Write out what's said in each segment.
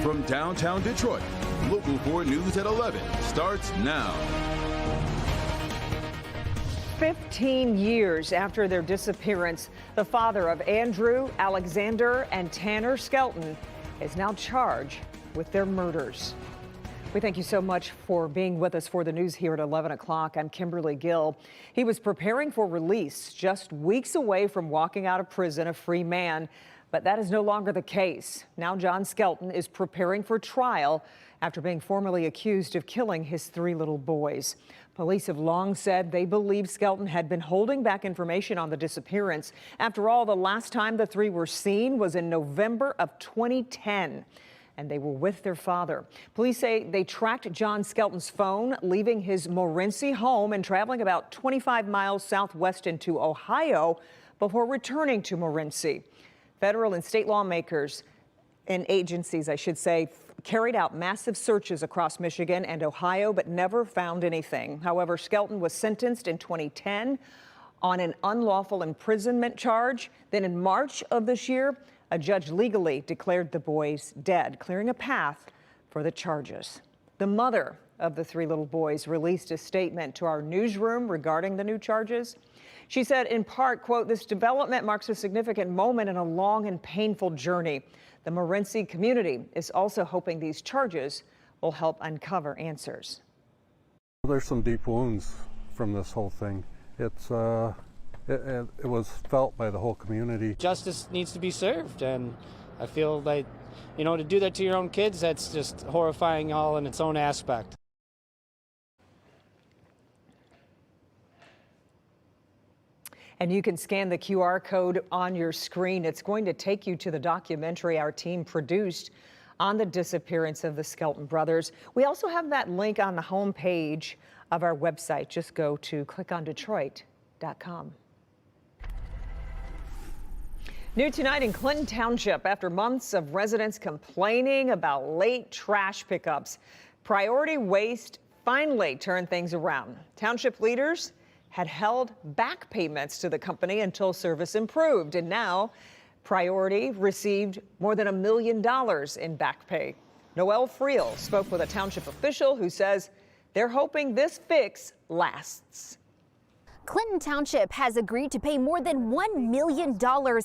From downtown Detroit, Local 4 News at 11 starts now. 15 years after their disappearance, the father of Andrew, Alexander, and Tanner Skelton is now charged with their murders. We thank you so much for being with us for the news here at 11 o'clock. I'm Kimberly Gill. He was preparing for release just weeks away from walking out of prison a free man, but that is no longer the case. Now John Skelton is preparing for trial after being formally accused of killing his 3 little boys. Police have long said they believe Skelton had been holding back information on the disappearance. After all, the last time the 3 were seen was in November of 2010. And they were with their father. Police say they tracked John Skelton's phone, leaving his Morenci home and traveling about 25 miles southwest into Ohio before returning to Morenci. Federal and state lawmakers and agencies, I should say, carried out massive searches across Michigan and Ohio, but never found anything. However, Skelton was sentenced in 2010 on an unlawful imprisonment charge. Then in March of this year, a judge legally declared the boys dead, clearing a path for the charges. The mother of the 3 little boys released a statement to our newsroom regarding the new charges. She said, in part, quote, "This development marks a significant moment in a long and painful journey. The Morenci community is also hoping these charges will help uncover answers." There's some deep wounds from this whole thing. It was felt by the whole community. Justice needs to be served, and I feel like, to do that to your own kids, that's just horrifying all in its own aspect. And you can scan the QR code on your screen. It's going to take you to the documentary our team produced on the disappearance of the Skelton brothers. We also have that link on the homepage of our website. Just go to clickondetroit.com. New tonight in Clinton Township, after months of residents complaining about late trash pickups, Priority Waste finally turned things around. Township leaders had held back payments to the company until service improved, and now Priority received more than $1 million in back pay. Noelle Friel spoke with a township official who says they're hoping this fix lasts. Clinton Township has agreed to pay more than $1 million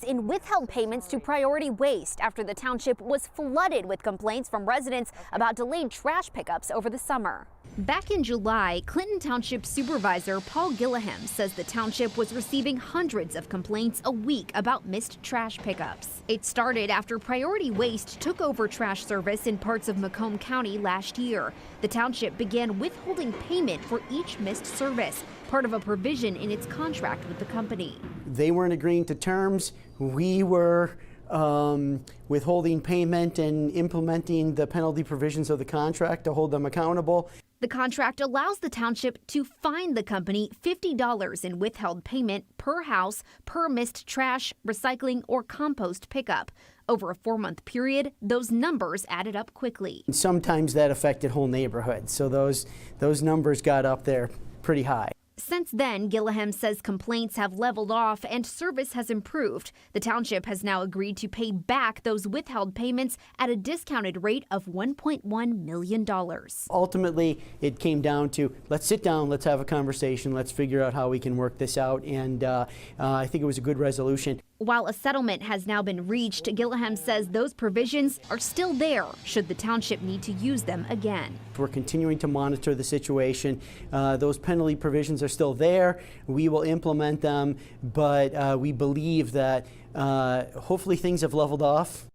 in withheld payments to Priority Waste after the township was flooded with complaints from residents about delayed trash pickups over the summer. Back in July, Clinton Township Supervisor Paul Gillaham says the township was receiving hundreds of complaints a week about missed trash pickups. It started after Priority Waste took over trash service in parts of Macomb County last year. The township began withholding payment for each missed service, part of a provision in its contract with the company. They weren't agreeing to terms. We were withholding payment and implementing the penalty provisions of the contract to hold them accountable. The contract allows the township to fine the company $50 in withheld payment per house per missed trash, recycling, or compost pickup. Over a 4-month period, those numbers added up quickly. Sometimes that affected whole neighborhoods, so those numbers got up there pretty high. Since then, Gillaham says complaints have leveled off and service has improved. The township has now agreed to pay back those withheld payments at a discounted rate of $1.1 million. Ultimately, it came down to, let's sit down, let's have a conversation, let's figure out how we can work this out, and I think it was a good resolution. While a settlement has now been reached, Gillaham says those provisions are still there should the township need to use them again. We're continuing to monitor the situation. Those penalty provisions are still there. We will implement them, but we believe that hopefully things have leveled off.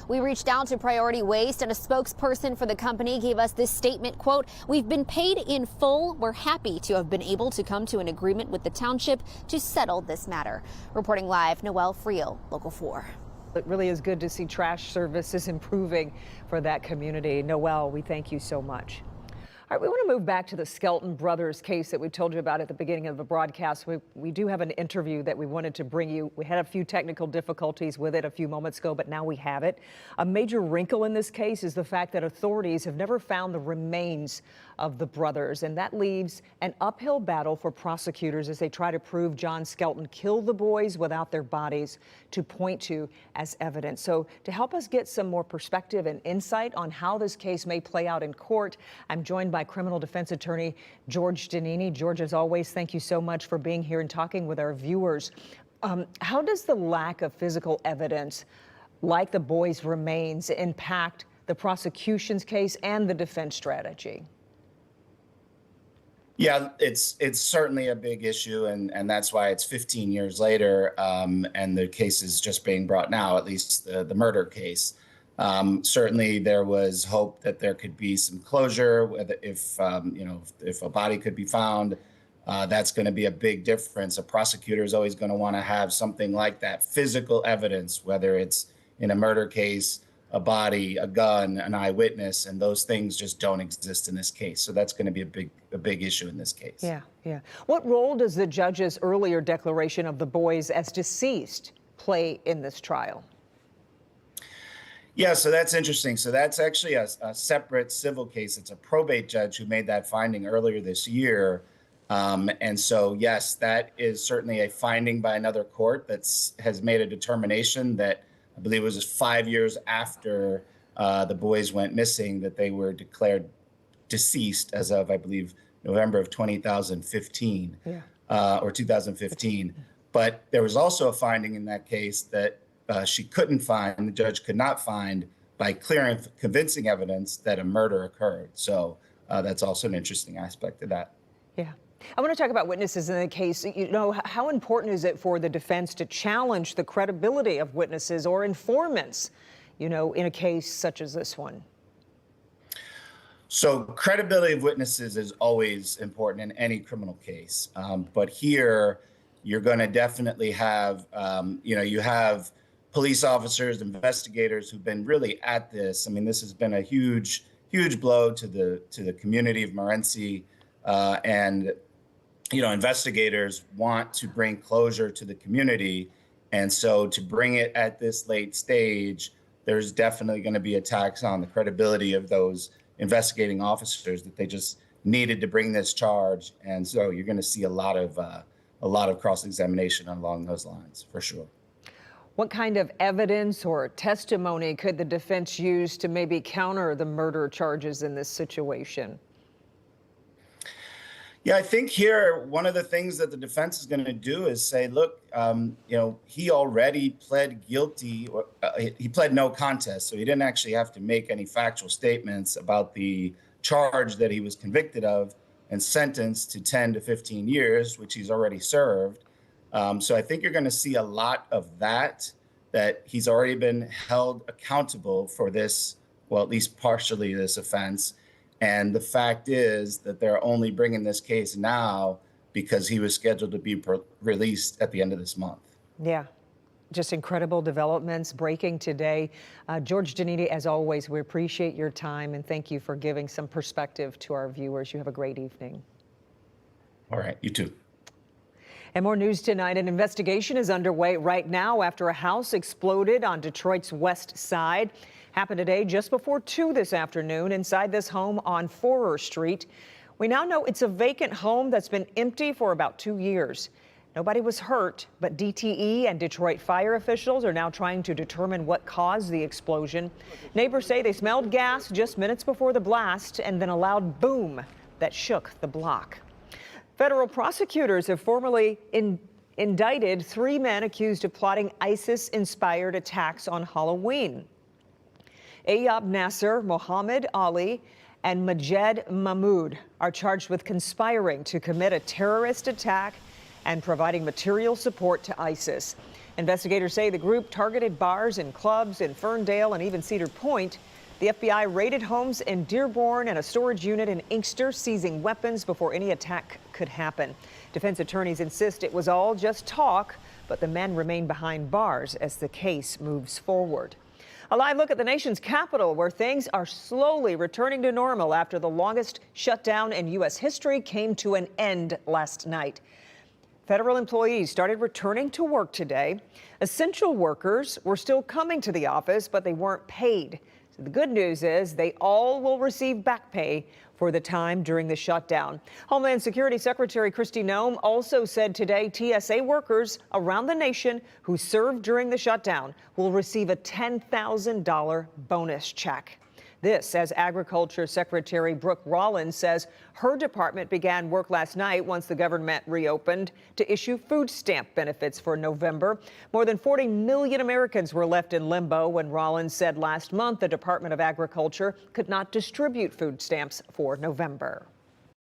We reached out to Priority Waste, and a spokesperson for the company gave us this statement, quote, "We've been paid in full. We're happy to have been able to come to an agreement with the township to settle this matter." Reporting live, Noelle Friel, Local 4. It really is good to see trash services improving for that community. Noelle, we thank you so much. All right, we want to move back to the Skelton brothers case that we told you about at the beginning of the broadcast. We do have an interview that we wanted to bring you. We had a few technical difficulties with it a few moments ago, but now we have it. A major wrinkle in this case is the fact that authorities have never found the remains of the brothers, and that leaves an uphill battle for prosecutors as they try to prove John Skelton killed the boys without their bodies to point to as evidence. So to help us get some more perspective and insight on how this case may play out in court, I'm joined by criminal defense attorney George Giannini. George, as always, thank you so much for being here and talking with our viewers. How does the lack of physical evidence like the boys' remains impact the prosecution's case and the defense strategy? Yeah, it's certainly a big issue, and that's why it's 15 years later, and the case is just being brought now, at least the murder case. Certainly, there was hope that there could be some closure, if a body could be found. That's going to be a big difference. A prosecutor is always going to want to have something like that, physical evidence, whether it's in a murder case, a body, a gun, an eyewitness, and those things just don't exist in this case. So that's going to be a big issue in this case. Yeah. What role does the judge's earlier declaration of the boys as deceased play in this trial? Yeah, so that's interesting. So that's actually a separate civil case. It's a probate judge who made that finding earlier this year. And so, yes, that is certainly a finding by another court that has made a determination that I believe it was 5 years after the boys went missing that they were declared deceased as of, I believe, November of 2015 or 2015. But there was also a finding in that case that she couldn't find, the judge could not find by clear and convincing evidence that a murder occurred. So that's also an interesting aspect of that. Yeah. I want to talk about witnesses in the case. You know, how important is it for the defense to challenge the credibility of witnesses or informants, you know, in a case such as this one? So credibility of witnesses is always important in any criminal case. But here you're going to definitely have, you have police officers, investigators who've been really at this. I mean, this has been a huge blow to the community of Morenci, and investigators want to bring closure to the community. And so to bring it at this late stage, there's definitely going to be attacks on the credibility of those investigating officers that they just needed to bring this charge. And so you're going to see a lot of cross-examination along those lines, for sure. What kind of evidence or testimony could the defense use to maybe counter the murder charges in this situation? Yeah, I think here one of the things that the defense is going to do is say, look, he already pled guilty. He pled no contest, so he didn't actually have to make any factual statements about the charge that he was convicted of and sentenced to 10 to 15 years, which he's already served. So I think you're going to see a lot of that he's already been held accountable for this, well, at least partially this offense. And the fact is that they're only bringing this case now because he was scheduled to be released at the end of this month. Yeah, just incredible developments breaking today. George Giannini, as always, we appreciate your time and thank you for giving some perspective to our viewers. You have a great evening. All right, you too. And more news tonight. An investigation is underway right now after a house exploded on Detroit's west side. Happened today just before 2 this afternoon inside this home on Forer Street. We now know it's a vacant home that's been empty for about 2 years. Nobody was hurt, but DTE and Detroit fire officials are now trying to determine what caused the explosion. Neighbors say they smelled gas just minutes before the blast and then a loud boom that shook the block. Federal prosecutors have formally indicted 3 men accused of plotting ISIS-inspired attacks on Halloween. Ayab Nasser, Mohammed Ali, and Majed Mahmoud are charged with conspiring to commit a terrorist attack and providing material support to ISIS. Investigators say the group targeted bars and clubs in Ferndale and even Cedar Point. The FBI raided homes in Dearborn and a storage unit in Inkster, seizing weapons before any attack could happen. Defense attorneys insist it was all just talk, but the men remain behind bars as the case moves forward. A live look at the nation's capital, where things are slowly returning to normal after the longest shutdown in U.S. history came to an end last night. Federal employees started returning to work today. Essential workers were still coming to the office, but they weren't paid. So the good news is they all will receive back pay for the time during the shutdown. Homeland Security Secretary Kristi Noem also said today TSA workers around the nation who served during the shutdown will receive a $10,000 bonus check. This, as Agriculture Secretary Brooke Rollins says her department began work last night once the government reopened to issue food stamp benefits for November. More than 40 million Americans were left in limbo when Rollins said last month the Department of Agriculture could not distribute food stamps for November.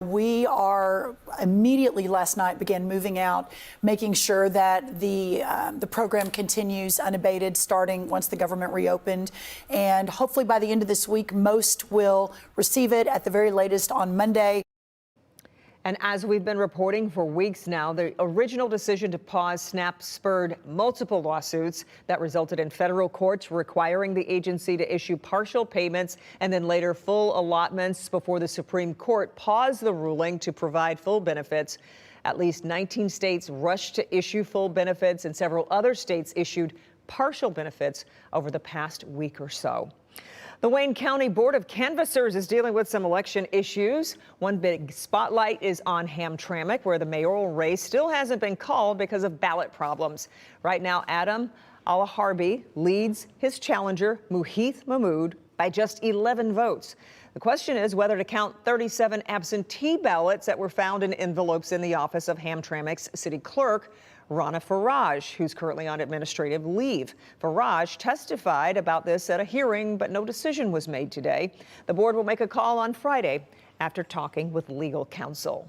We are immediately last night began moving out, making sure that the program continues unabated starting once the government reopened. And hopefully by the end of this week, most will receive it at the very latest on Monday. And as we've been reporting for weeks now, the original decision to pause SNAP spurred multiple lawsuits that resulted in federal courts requiring the agency to issue partial payments and then later full allotments before the Supreme Court paused the ruling to provide full benefits. At least 19 states rushed to issue full benefits, and several other states issued partial benefits over the past week or so. The Wayne County Board of Canvassers is dealing with some election issues. One big spotlight is on Hamtramck, where the mayoral race still hasn't been called because of ballot problems. Right now, Adam Alaharbi leads his challenger, Muhith Mahmood, by just 11 votes. The question is whether to count 37 absentee ballots that were found in envelopes in the office of Hamtramck's city clerk, Rana Faraj, who's currently on administrative leave. Faraj testified about this at a hearing, but no decision was made today. The board will make a call on Friday after talking with legal counsel.